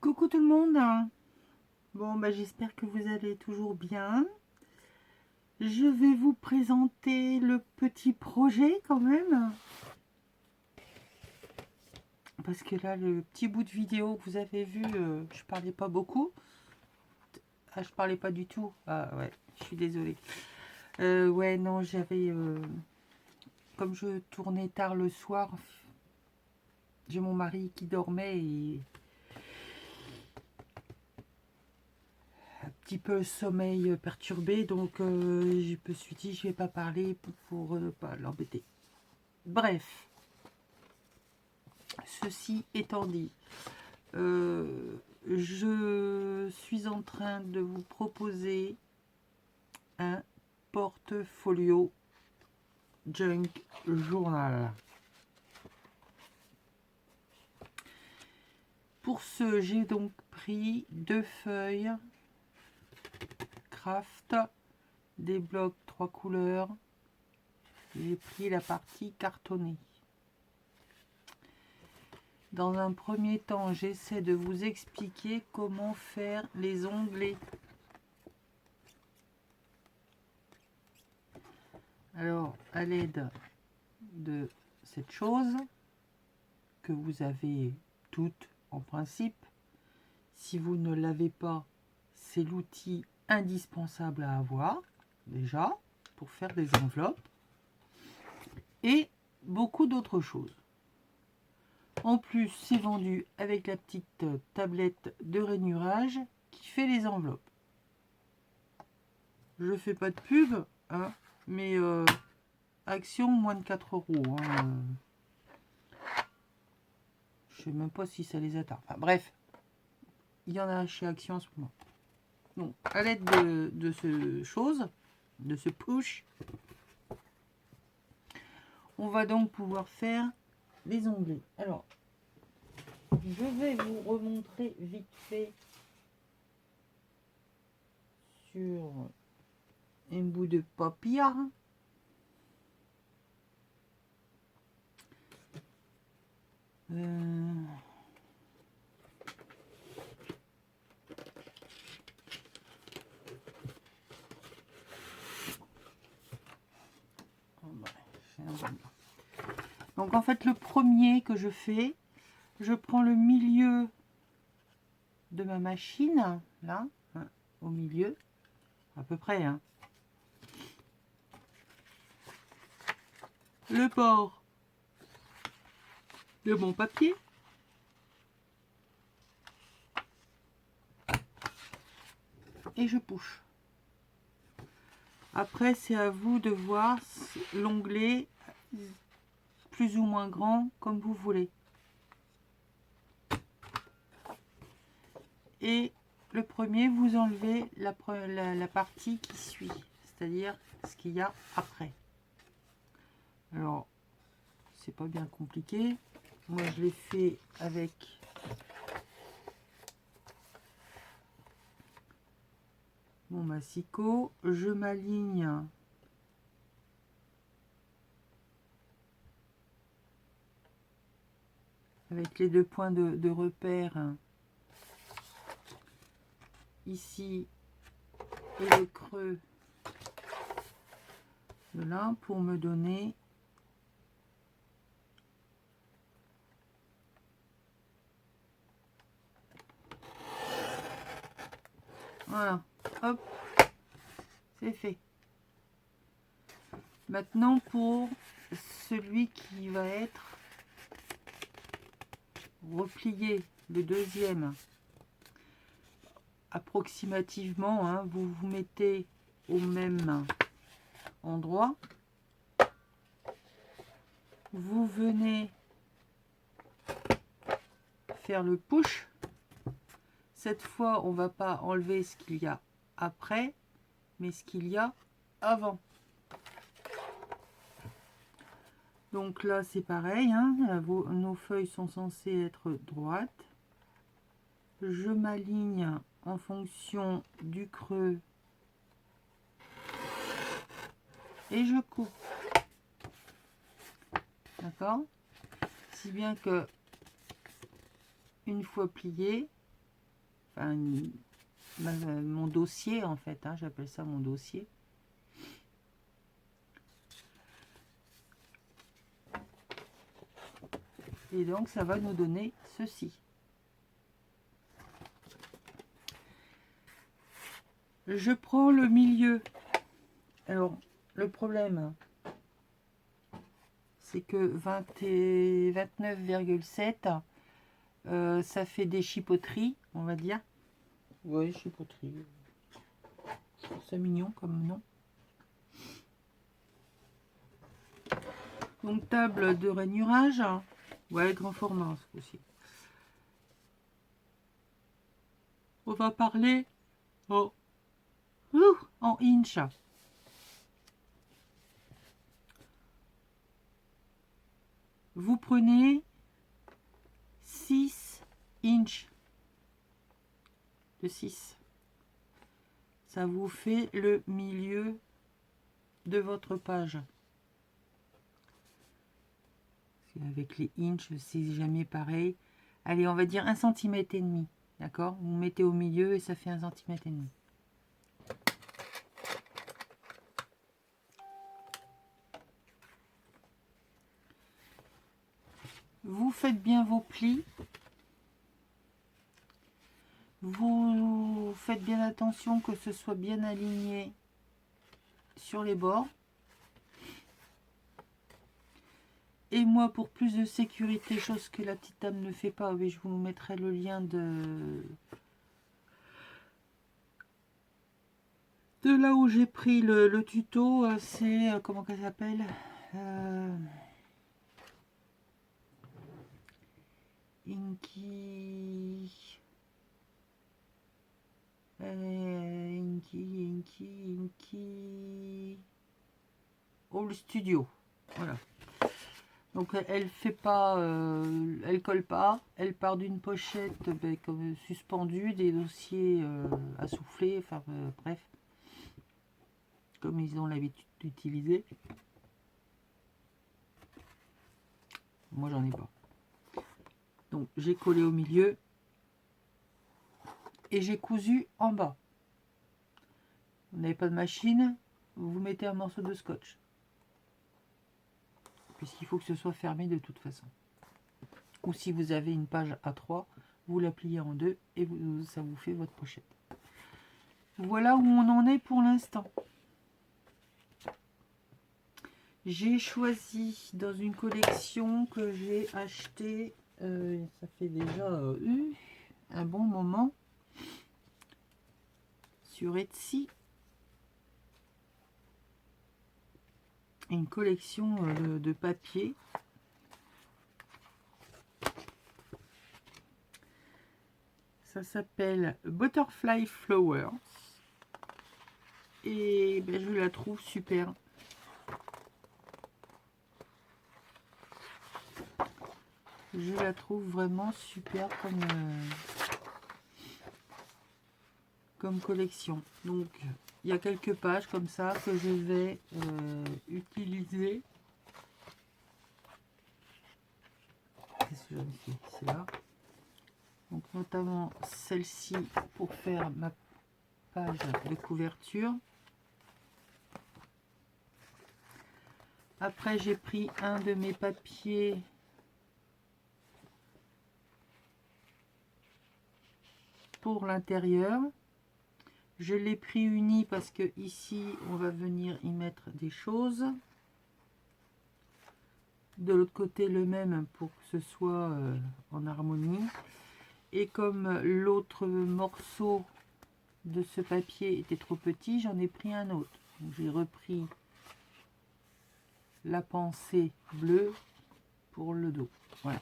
Coucou tout le monde. Bon, bah, j'espère que vous allez toujours bien. Je vais vous présenter le petit projet quand même. Parce que là, le petit bout de vidéo que vous avez vu, je parlais pas beaucoup. Ah, je parlais pas du tout. Ah ouais, je suis désolée. Ouais, non, j'avais... comme je tournais tard le soir, j'ai mon mari qui dormait et... petit peu sommeil perturbé, donc je me suis dit je vais pas parler pour pas l'embêter. Bref, ceci étant dit, je suis en train de vous proposer un portfolio junk journal. Pour ce, j'ai donc pris 2 feuilles craft, des blocs 3 couleurs. J'ai pris la partie cartonnée. Dans un premier temps, j'essaie de vous expliquer comment faire les onglets. Alors, à l'aide de cette chose que vous avez toutes en principe, si vous ne l'avez pas, c'est l'outil indispensable à avoir déjà pour faire des enveloppes et beaucoup d'autres choses. En plus, c'est vendu avec la petite tablette de rainurage qui fait les enveloppes. Je fais pas de pub, hein, mais action moins de 4 €. Hein. Je sais même pas si ça les atteint. Enfin, bref, il y en a chez Action en ce moment. Donc, à l'aide de ce chose, de ce push, on va donc pouvoir faire les onglets. Alors, je vais vous remontrer vite fait sur un bout de papier. Donc en fait, le premier que je fais, je prends le milieu de ma machine, là, hein, au milieu, à peu près, hein. Le bord de mon papier. Et je push. Après, c'est à vous de voir l'onglet plus ou moins grand, comme vous voulez. Et le premier, vous enlevez la partie qui suit, c'est-à-dire ce qu'il y a après. Alors, c'est pas bien compliqué. Moi, je l'ai fait avec mon massicot. Je m'aligne avec les 2 points de repère ici et le creux de là pour me donner voilà, hop, c'est fait. Maintenant pour celui qui va être replié, le deuxième, approximativement, hein, vous vous mettez au même endroit, vous venez faire le push. Cette fois, on va pas enlever ce qu'il y a après, mais ce qu'il y a avant. Donc là, c'est pareil, hein, nos feuilles sont censées être droites. Je m'aligne en fonction du creux et je coupe. D'accord? Si bien que, une fois plié, enfin, mon dossier en fait, hein, j'appelle ça mon dossier. Et donc ça va nous donner ceci. Je prends le milieu. Alors, le problème, c'est que 20 et 29,7, ça fait des chipoteries, on va dire. Oui, chipoteries. Je trouve ça mignon comme nom. Donc, table de rainurage. Ouais, grand format aussi. On va parler en inch. Vous prenez 6 inches de 6. Ça vous fait le milieu de votre page. Avec les inches, c'est jamais pareil. Allez, on va dire 1,5 cm. D'accord? Vous mettez au milieu et ça fait 1,5 cm. Vous faites bien vos plis. Vous faites bien attention que ce soit bien aligné sur les bords. Et moi, pour plus de sécurité, chose que la petite dame ne fait pas, oui, je vous mettrai le lien de là où j'ai pris le tuto. C'est, comment qu'elle s'appelle, Inky All Studio. Voilà. Donc elle fait pas, elle colle pas, elle part d'une pochette comme suspendue, des dossiers à souffler, enfin bref, comme ils ont l'habitude d'utiliser. Moi j'en ai pas. Donc j'ai collé au milieu et j'ai cousu en bas. Vous n'avez pas de machine, vous mettez un morceau de scotch. Puisqu'il faut que ce soit fermé de toute façon. Ou si vous avez une page A3, vous la pliez en deux et ça vous fait votre pochette. Voilà où on en est pour l'instant. J'ai choisi dans une collection que j'ai acheté, ça fait déjà un bon moment, sur Etsy. Une collection de papier. Ça s'appelle Butterfly Flowers. Et ben, je la trouve super. Je la trouve vraiment super comme collection. Donc, il y a quelques pages comme ça que je vais utiliser. Qu'est-ce que j'en ai fait? C'est là. Donc, notamment celle-ci pour faire ma page de couverture. Après, j'ai pris un de mes papiers pour l'intérieur. Je l'ai pris uni parce que ici, on va venir y mettre des choses. De l'autre côté, le même pour que ce soit en harmonie. Et comme l'autre morceau de ce papier était trop petit, j'en ai pris un autre. J'ai repris la pensée bleue pour le dos. Voilà.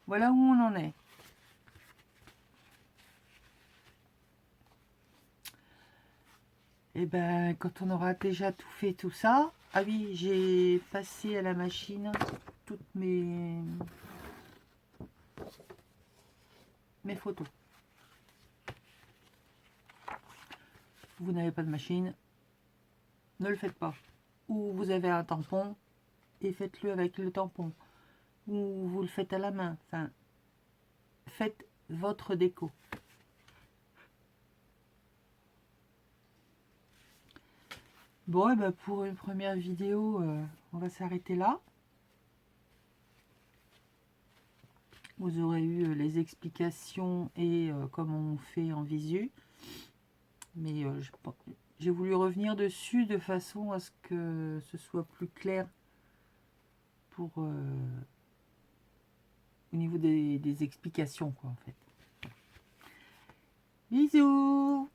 Voilà où on en est. Et ben, quand on aura déjà tout fait, tout ça. Ah oui, j'ai passé à la machine toutes mes photos. Vous n'avez pas de machine, ne le faites pas. Ou vous avez un tampon et faites-le avec le tampon. Ou vous le faites à la main. Enfin, faites votre déco. Bon, et ben pour une première vidéo, on va s'arrêter là. Vous aurez eu les explications et comment on fait en visu. Mais j'ai voulu revenir dessus de façon à ce que ce soit plus clair pour au niveau des explications, quoi, en fait. Bisous!